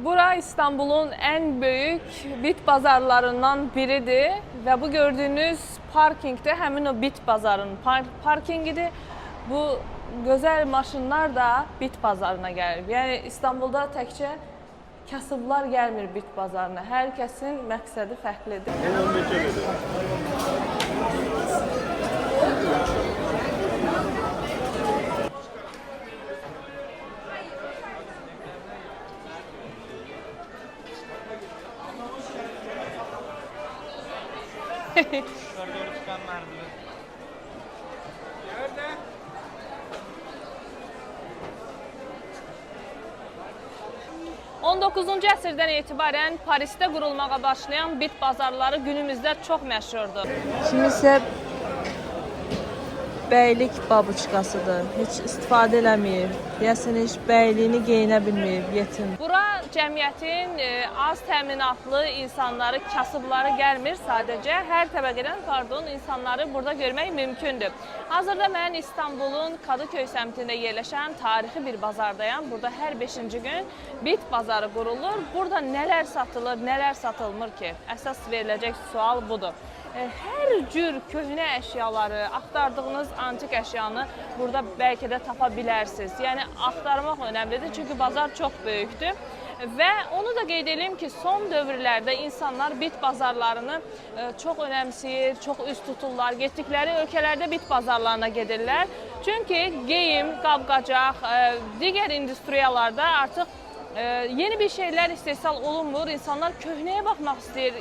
Bura İstanbul'un en büyük bit bazarlarından biridir ve bu gördüğünüz parkingde hemen o bit bazarının parkingidir. Bu güzel maşınlar da bit bazarına gelir. Yani İstanbul'da təkcə kasıblar gelmir bit bazarına. Herkesin məqsədi fərqlidir. Yukarı doğru çıkan merdiven. Nerede? ...19-cu əsrdən etibarən Parisdə qurulmağa başlayan bit bazarları günümüzdə çox məşhurdur. Şimdi ise bəylik babuçkasıdır. Heç istifadə eləməyib. Deyəsən heç bəyliyini geyinə bilməyib yetim. Bura cəmiyyətin az təminatlı insanları, kasıbları gəlmir sadəcə. Hər təbəqədən, insanları burada görmək mümkündür. Hazırda mən İstanbulun Kadıköy səmtində yerləşən tarixi bir bazardayam. Burada hər 5-ci gün bit bazarı qurulur. Burada nələr satılır, nələr satılmır ki? Əsas veriləcək sual budur. Hər cür köhnə əşyaları, axtardığınız antik əşyanı burada bəlkə də tapa bilərsiniz. Yəni, axtarmaq önəmlidir, çünki bazar çox böyükdür. Və onu da qeyd edeyim ki, son dövrlərdə insanlar bit bazarlarını çox önəmsəyir, çox üst tuturlar. Getdikləri ölkələrdə bit bazarlarına gedirlər. Çünki geyim, qab-qacaq, digər industriyalarda artıq yeni bir şeyler istehsal olunmur. İnsanlar köhnəyə baxmaq istəyir.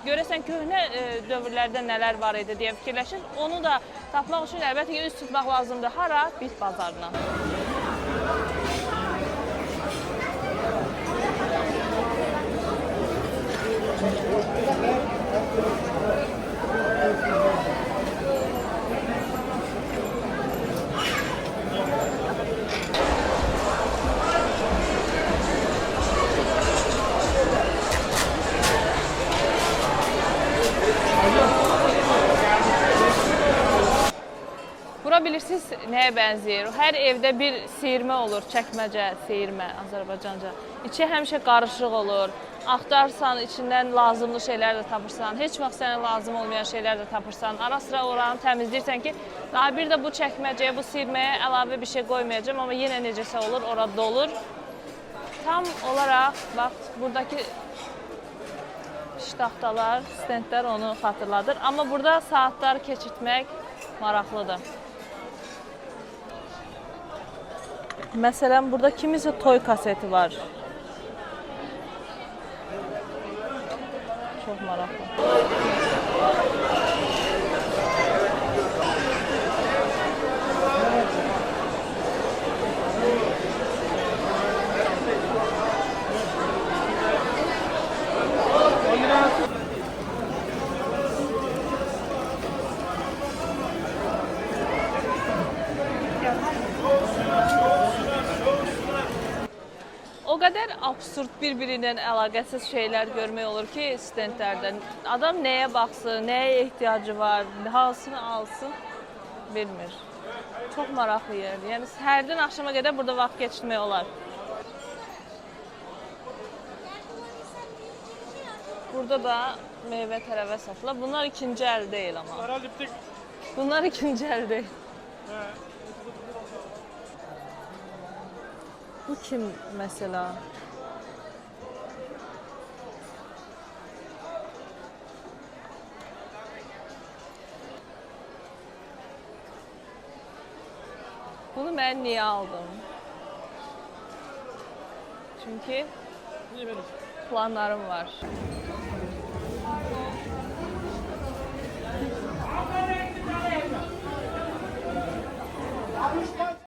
Görəsən köhnə dövrlərdə nələr var idi deyə fikirləşir. Onu da tapmaq üçün əlbəttə ki, üst tutmaq lazımdır. Hara? Bit bazarına. Bura bilirsiniz nəyə bənzəyir? Hər evdə bir seyirmə olur, çəkməcə, seyirmə Azərbaycanca. İçi həmişə qarışıq olur. Axtarsan, içindən lazımlı şeylər də tapırsan. Heç vaxt sənə lazım olmayan şeylər də tapırsan. Ara sıra oranı təmizləyirsən ki, daha bir də bu çəkməcəyə, bu seyirməyə əlavə bir şey qoymayacağım. Amma yenə necəsə olur, orada dolur. Tam olaraq, bax, buradakı ştaxtalar, stendlər onu xatırladır. Amma burada saatlar keçirtmək maraqlıdır. Məsələn, burada kimisə toy kaseti var. Çox maraqlı. O qədər absurd, bir-birindən əlaqəsiz şeylər görmək olur ki, stendlərdən. Adam nəyə baxsın, nəyə ehtiyacı var, hansını alsın, bilmir. Çox maraqlı yerdir. Yəni, səhərdən axşama qədər burada vaxt keçirmək olar. Burada da meyvə tərəvə satılır. Bunlar ikinci əl deyil amma. Bunlar ikinci əl deyil. Bu kim mesela? Bunu ben niye aldım? Çünkü planlarım var.